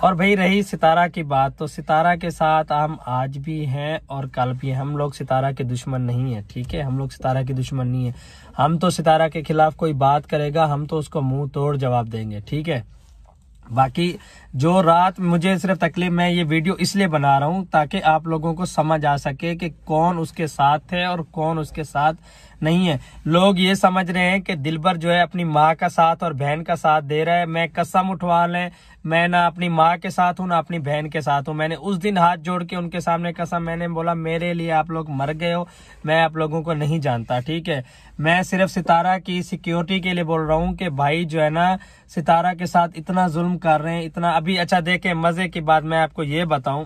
और भाई रही सितारा की बात, तो सितारा के साथ हम आज भी हैं और कल भी हैं। हम लोग सितारा के दुश्मन नहीं है, ठीक है, हम लोग सितारा के दुश्मन नहीं है। हम तो सितारा के खिलाफ कोई बात करेगा हम तो उसको मुंह तोड़ जवाब देंगे, ठीक है। बाकी जो रात मुझे सिर्फ तकलीफ, मैं ये वीडियो इसलिए बना रहा हूँ ताकि आप लोगों को समझ आ सके कि कौन उसके साथ है और कौन उसके साथ नहीं है। लोग ये समझ रहे हैं कि दिलबर जो है अपनी माँ का साथ और बहन का साथ दे रहा है। मैं कसम उठवा लें, मैं ना अपनी माँ के साथ हूँ ना अपनी बहन के साथ हूँ। मैंने उस दिन हाथ जोड़ के उनके सामने कसम, मैंने बोला मेरे लिए आप लोग मर गए हो, मैं आप लोगों को नहीं जानता, ठीक है। मैं सिर्फ सितारा की सिक्योरिटी के लिए बोल रहा हूँ कि भाई जो है ना सितारा के साथ इतना जुल्म कर रहे हैं, इतना। अभी अच्छा देखे मजे की बात मैं आपको ये बताऊं,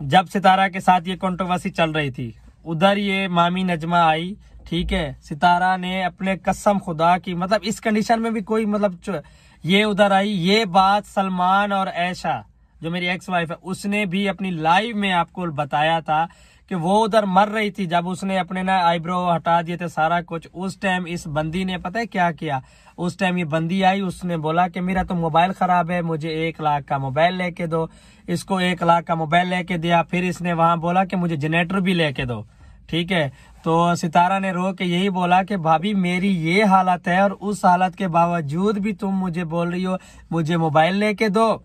जब सितारा के साथ ये कंट्रोवर्सी चल रही थी उधर ये मामी नजमा आई, ठीक है। सितारा ने अपने कसम खुदा की, मतलब इस कंडीशन में भी कोई मतलब ये उधर आई। ये बात सलमान और ऐशा जो मेरी एक्स वाइफ है उसने भी अपनी लाइव में आपको बताया था कि वो उधर मर रही थी जब उसने अपने ना आईब्रो हटा दिए थे सारा कुछ। उस टाइम इस बंदी ने पता है क्या किया, उस टाइम ये बंदी आई, उसने बोला कि मेरा तो मोबाइल खराब है, मुझे 1 लाख का मोबाइल लेके दो। इसको 1 लाख का मोबाइल लेके दिया, फिर इसने वहां बोला कि मुझे जनरेटर भी लेके दो, ठीक है। तो सितारा ने रो के यही बोला कि भाभी मेरी ये हालत है और उस हालत के बावजूद भी तुम मुझे बोल रही हो मुझे मोबाइल लेके दो,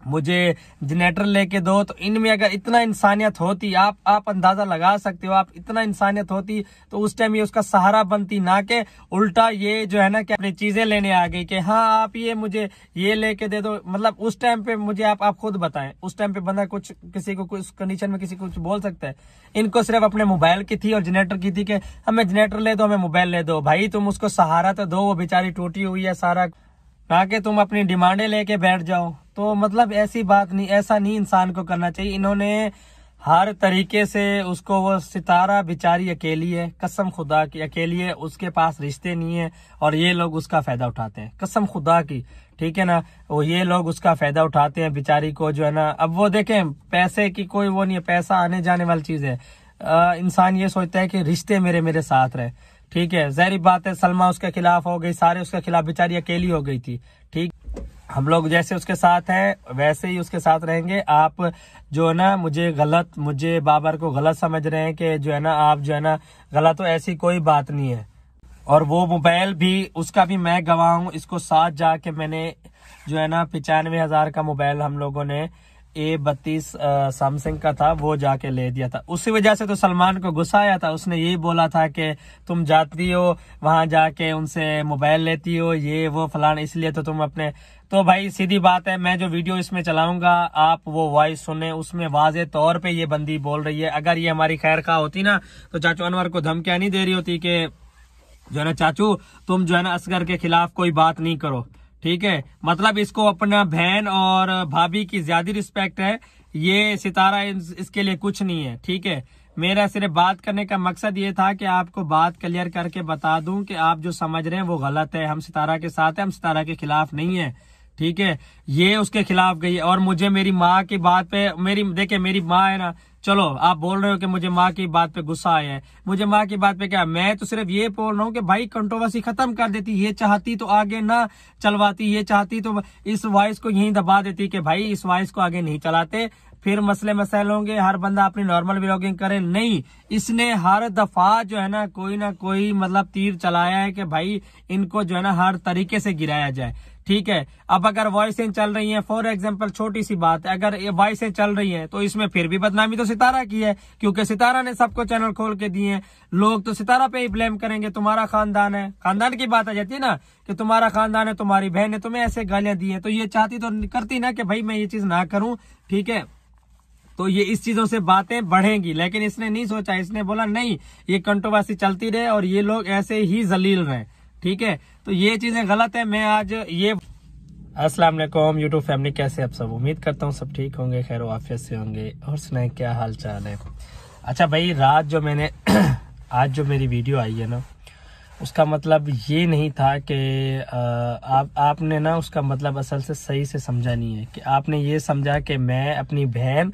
मुझे जनरेटर लेके दो। तो इनमें अगर इतना इंसानियत होती, आप अंदाजा लगा सकते हो, आप इतना इंसानियत होती तो उस टाइम ये उसका सहारा बनती, ना कि उल्टा ये जो है ना कि अपनी चीजें लेने आ गई कि हाँ आप ये मुझे ये लेके दे दो। मतलब उस टाइम पे मुझे आप खुद बताएं, उस टाइम पे बंदा कुछ किसी को कुछ कंडीशन में किसी को कुछ बोल सकता है? इनको सिर्फ अपने मोबाइल की थी और जनरेटर की थी कि हमें जनरेटर ले दो, हमें मोबाइल ले दो। भाई तुम उसको सहारा तो दो, वो बेचारी टूटी हुई है सारा, ना कि तुम अपनी डिमांडें लेके बैठ जाओ। तो मतलब ऐसी बात नहीं, ऐसा नहीं इंसान को करना चाहिए। इन्होंने हर तरीके से उसको, वो सितारा बेचारी अकेली है, कसम खुदा की अकेली है, उसके पास रिश्ते नहीं है और ये लोग उसका फायदा उठाते हैं, कसम खुदा की, ठीक है ना। वो ये लोग उसका फायदा उठाते हैं बेचारी को जो है ना। अब वो देखें पैसे की कोई वो नहीं है, पैसा आने जाने वाली चीज है। इंसान ये सोचता है कि रिश्ते मेरे साथ रहे, ठीक है। ज़ाहिर बात है सलमा उसके खिलाफ हो गई, सारे उसके खिलाफ, बेचारी अकेली हो गई थी, ठीक। हम लोग जैसे उसके साथ हैं वैसे ही उसके साथ रहेंगे। आप जो है ना मुझे बाबर को गलत समझ रहे हैं कि जो है ना आप जो है ना गलत हो, ऐसी कोई बात नहीं है। और वो मोबाइल भी उसका भी मैं गवाह हूँ, इसको साथ जाके मैंने जो है ना 95,000 का मोबाइल हम लोगों ने A32 सैमसंग का था, वो जाके ले दिया था। उसी वजह से तो सलमान को गुस्सा आया था, उसने यही बोला था कि तुम जाती हो वहां जाके उनसे मोबाइल लेती हो, ये वो फलाना, इसलिए तो तुम अपने। तो भाई सीधी बात है, मैं जो वीडियो इसमें चलाऊंगा आप वो वॉइस सुने, उसमें वाजे तौर पे ये बंदी बोल रही है। अगर ये हमारी खैर खा होती ना तो चाचू अनवर को धमकियां नहीं दे रही होती कि जो है ना चाचू तुम जो है ना असगर के खिलाफ कोई बात नहीं करो, ठीक है। मतलब इसको अपना बहन और भाभी की ज्यादा रिस्पेक्ट है, ये सितारा इसके लिए कुछ नहीं है, ठीक है। मेरा सिर्फ बात करने का मकसद ये था कि आपको बात क्लियर करके बता दूं कि आप जो समझ रहे हैं वो गलत है। हम सितारा के साथ हैं, हम सितारा के खिलाफ नहीं है, ठीक है। ये उसके खिलाफ गई और मुझे मेरी माँ की बात पे, मेरी माँ है ना, चलो आप बोल रहे हो कि मुझे माँ की बात पे गुस्सा आया है, मुझे माँ की बात पे क्या, मैं तो सिर्फ ये बोल रहा हूँ कि भाई कंट्रोवर्सी खत्म कर देती। ये चाहती तो आगे ना चलवाती, ये चाहती तो इस वॉइस को यहीं दबा देती कि भाई इस वॉइस को आगे नहीं चलाते, फिर मसले मसाइल होंगे, हर बंदा अपनी नॉर्मल व्लॉगिंग करे। नहीं, इसने हर दफा जो है ना कोई मतलब तीर चलाया है कि भाई इनको जो है ना हर तरीके से गिराया जाए, ठीक है। अब अगर वॉइसें चल रही हैं, फॉर एग्जांपल छोटी सी बात है, अगर ये वॉइसें चल रही हैं तो इसमें फिर भी बदनामी तो सितारा की है, क्योंकि सितारा ने सबको चैनल खोल के दिए हैं। लोग तो सितारा पे ही ब्लेम करेंगे, तुम्हारा खानदान है, खानदान की बात आ जाती है ना कि तुम्हारा खानदान है, तुम्हारी बहन ने तुम्हें ऐसे गालियां दी हैं, तो ये चाहती तो करती ना कि भाई मैं ये चीज ना करूं, ठीक है। तो ये इस चीजों से बातें बढ़ेंगी, लेकिन इसने नहीं सोचा, इसने बोला नहीं ये कंट्रोवर्सी चलती रहे और ये लोग ऐसे ही जलील रहे, ठीक है। तो ये चीजें गलत है। मैं आज ये अस्सलाम वालेकुम यूट्यूब फैमिली, कैसे आप सब? उम्मीद करता हूँ सब ठीक होंगे, खैर आफियत से होंगे। और सुनाए क्या हाल चाल है? अच्छा भाई, रात जो मैंने आज जो मेरी वीडियो आई है ना, उसका मतलब ये नहीं था कि आपने ना उसका मतलब असल से सही से समझा नहीं है। कि आपने ये समझा कि मैं अपनी बहन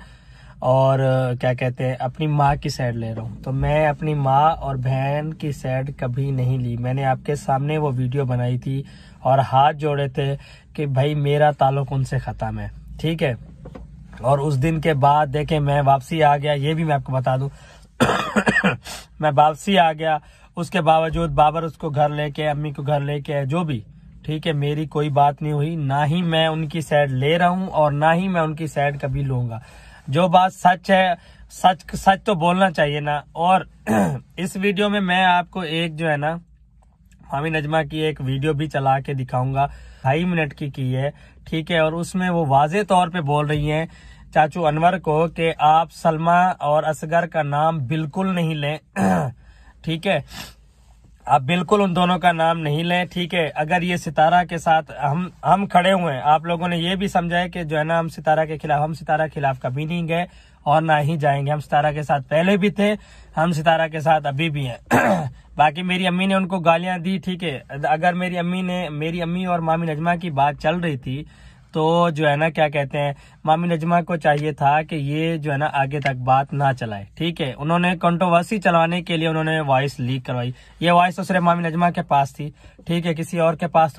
और क्या कहते हैं अपनी माँ की साइड ले रहा हूँ। तो मैं अपनी माँ और बहन की साइड कभी नहीं ली। मैंने आपके सामने वो वीडियो बनाई थी और हाथ जोड़े थे कि भाई मेरा ताल्लुक उनसे खत्म है, ठीक है। और उस दिन के बाद देखें मैं वापसी आ गया, ये भी मैं आपको बता दूं मैं वापसी आ गया, उसके बावजूद बाबर उसको घर लेके, अम्मी को घर लेके, जो भी, ठीक है, मेरी कोई बात नहीं हुई। ना ही मैं उनकी साइड ले रहा हूँ और ना ही मैं उनकी साइड कभी लूंगा। जो बात सच है, सच तो बोलना चाहिए ना। और इस वीडियो में मैं आपको एक जो है ना मामी नजमा की एक वीडियो भी चला के दिखाऊंगा, 2.5 मिनट की है, ठीक है। और उसमें वो वाजे तौर पे बोल रही हैं चाचू अनवर को कि आप सलमा और असगर का नाम बिल्कुल नहीं लें ठीक है, आप बिल्कुल उन दोनों का नाम नहीं लें, ठीक है। अगर ये सितारा के साथ हम खड़े हुए हैं, आप लोगों ने ये भी समझा है कि जो है ना हम सितारा के खिलाफ, हम सितारा के खिलाफ कभी नहीं गए और ना ही जाएंगे। हम सितारा के साथ पहले भी थे, हम सितारा के साथ अभी भी हैं बाकी मेरी अम्मी ने उनको गालियां दी, ठीक है। अगर मेरी अम्मी और मामी नजमा की बात चल रही थी तो जो है ना क्या कहते हैं मामी नजमा को चाहिए था कि ये जो है ना आगे तक बात ना चलाए, ठीक है। उन्होंने कंट्रोवर्सी चलाने के लिए उन्होंने वॉइस लीक करवाई। ये वॉइस तो सिर्फ मामी नजमा के पास थी, ठीक है, किसी और के पास तो